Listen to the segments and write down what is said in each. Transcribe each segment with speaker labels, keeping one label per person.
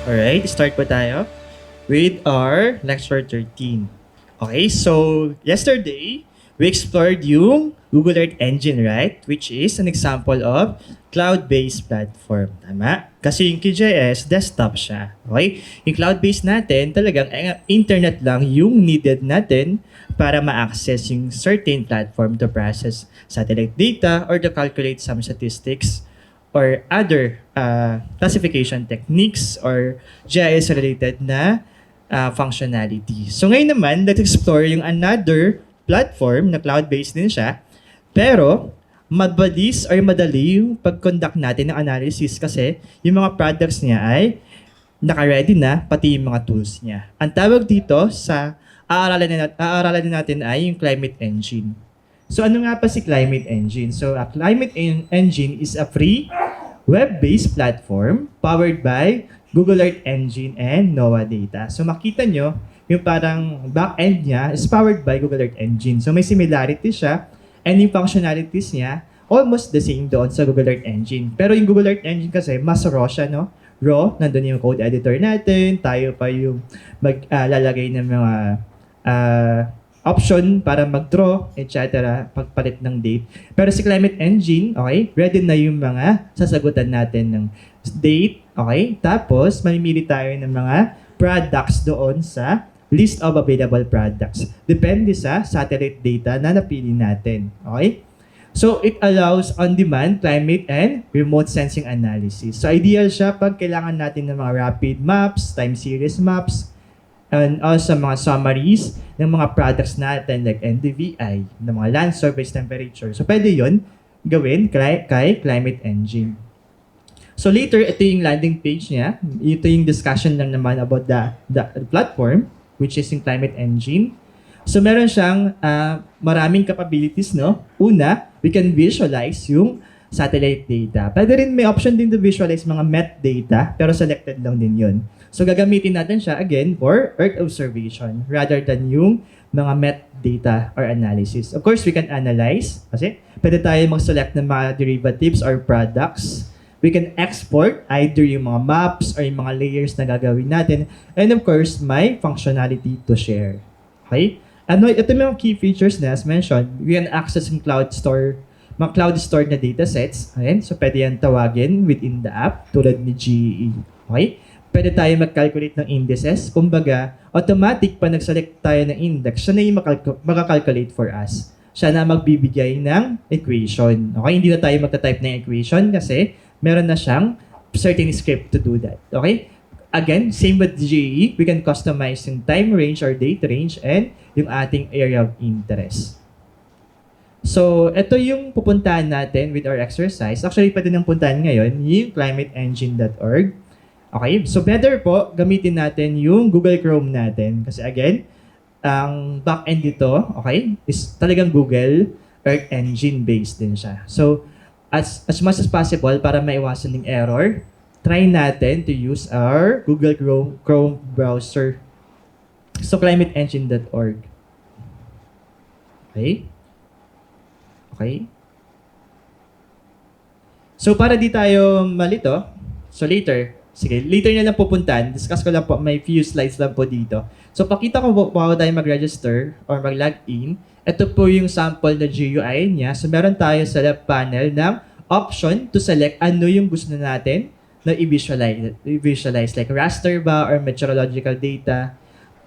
Speaker 1: Alright, start po tayo with our lecture 13. Okay, so yesterday, we explored yung Google Earth Engine, right? Which is an example of cloud-based platform. Tama? Kasi yung QGIS, desktop siya. Okay? Yung cloud-based natin, talagang internet lang yung needed natin para ma-access yung certain platform to process satellite data or to calculate some statistics or other classification techniques or GIS-related na functionality. So ngayon naman, let's explore yung another platform na cloud-based din siya, pero mabilis or madali yung pag-conduct natin ng analysis kasi yung mga products niya ay naka-ready na, pati yung mga tools niya. Ang tawag dito sa aaralan natin ay yung Climate Engine. So ano nga pa si Climate Engine? So a Climate Engine is a free web-based platform powered by Google Earth Engine and NOAA data. So makita nyo, yung parang back-end niya is powered by Google Earth Engine. So may similarity siya and yung functionalities niya almost the same doon sa Google Earth Engine. Pero yung Google Earth Engine kasi mas raw siya, no? Raw, nandun yung code editor natin, tayo pa yung lalagay ng mga option para mag-draw, etc., pagpalit ng date. Pero si Climate Engine, okay, ready na yung mga sasagutan natin ng date, okay? Tapos, mamimili tayo ng mga products doon sa list of available products. Depende sa satellite data na napili natin, okay? So, it allows on-demand climate and remote sensing analysis. So, ideal siya pag kailangan natin ng mga rapid maps, time series maps, and also mga summaries ng mga products natin like NDVI, ng mga land surface temperature. So, pwede yun gawin kay Climate Engine. So, later, ito yung landing page niya. Ito yung discussion lang naman about the platform, which is yung Climate Engine. So, meron siyang maraming capabilities, no? Una, we can visualize yung satellite data. Pwede rin may option din to visualize mga metadata, pero selected lang din yun. So, gagamitin natin siya, again, for Earth observation rather than yung mga metadata or analysis. Of course, we can analyze kasi pwede tayo mag-select ng mga derivatives or products. We can export either yung mga maps or yung mga layers na gagawin natin. And of course, may functionality to share. Okay? Ito yung mga key features na as mentioned, we can access yung mga cloud stored na datasets. Okay? So, pwede yan tawagin within the app tulad ni GEE. Okay? Pwede tayo mag-calculate ng indices. Kumbaga, automatic pa nag-select tayo ng index, siya na yung makakalculate for us. Siya na magbibigay ng equation. Okay? Hindi na tayo magta-type ng equation kasi meron na siyang certain script to do that. Okay? Again, same with GE, we can customize yung time range or date range and yung ating area of interest. So, ito yung pupuntahan natin with our exercise. Actually, pwede nang puntahan ngayon yung climateengine.org. Okay, so better po gamitin natin yung Google Chrome natin. Kasi again, ang backend dito, okay, is talagang Google Earth Engine based din siya. So, as much as possible para maiwasan yung error, try natin to use our Google Chrome browser. So, climateengine.org. Okay? Okay? So, para di tayo malito, so later na lang pupuntahan. Discuss ko lang po, may few slides lang po dito. So, pakita ko po bago tayo mag-register or mag-login. Ito po yung sample na GUI niya. So, meron tayo sa left panel ng option to select ano yung gusto natin na i-visualize. Like raster ba or meteorological data.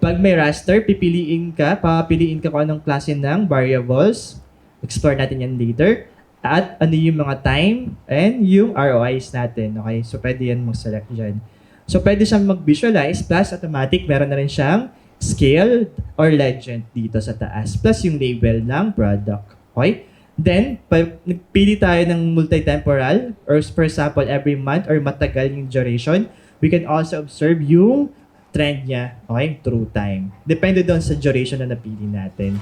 Speaker 1: Pag may raster, papiliin ka kung anong klase ng variables. Explore natin yan later. At ano yung mga time and yung ROIs natin. Okay? So, pwede yan mag-select dyan. So, pwede siyang mag-visualize plus automatic. Meron na rin siyang scale or legend dito sa taas. Plus yung label ng product. Okay? Then, pag nagpili tayo ng multi-temporal or for example, every month or matagal yung duration, we can also observe yung trend niya, okay, through time. Depende doon sa duration na napili natin.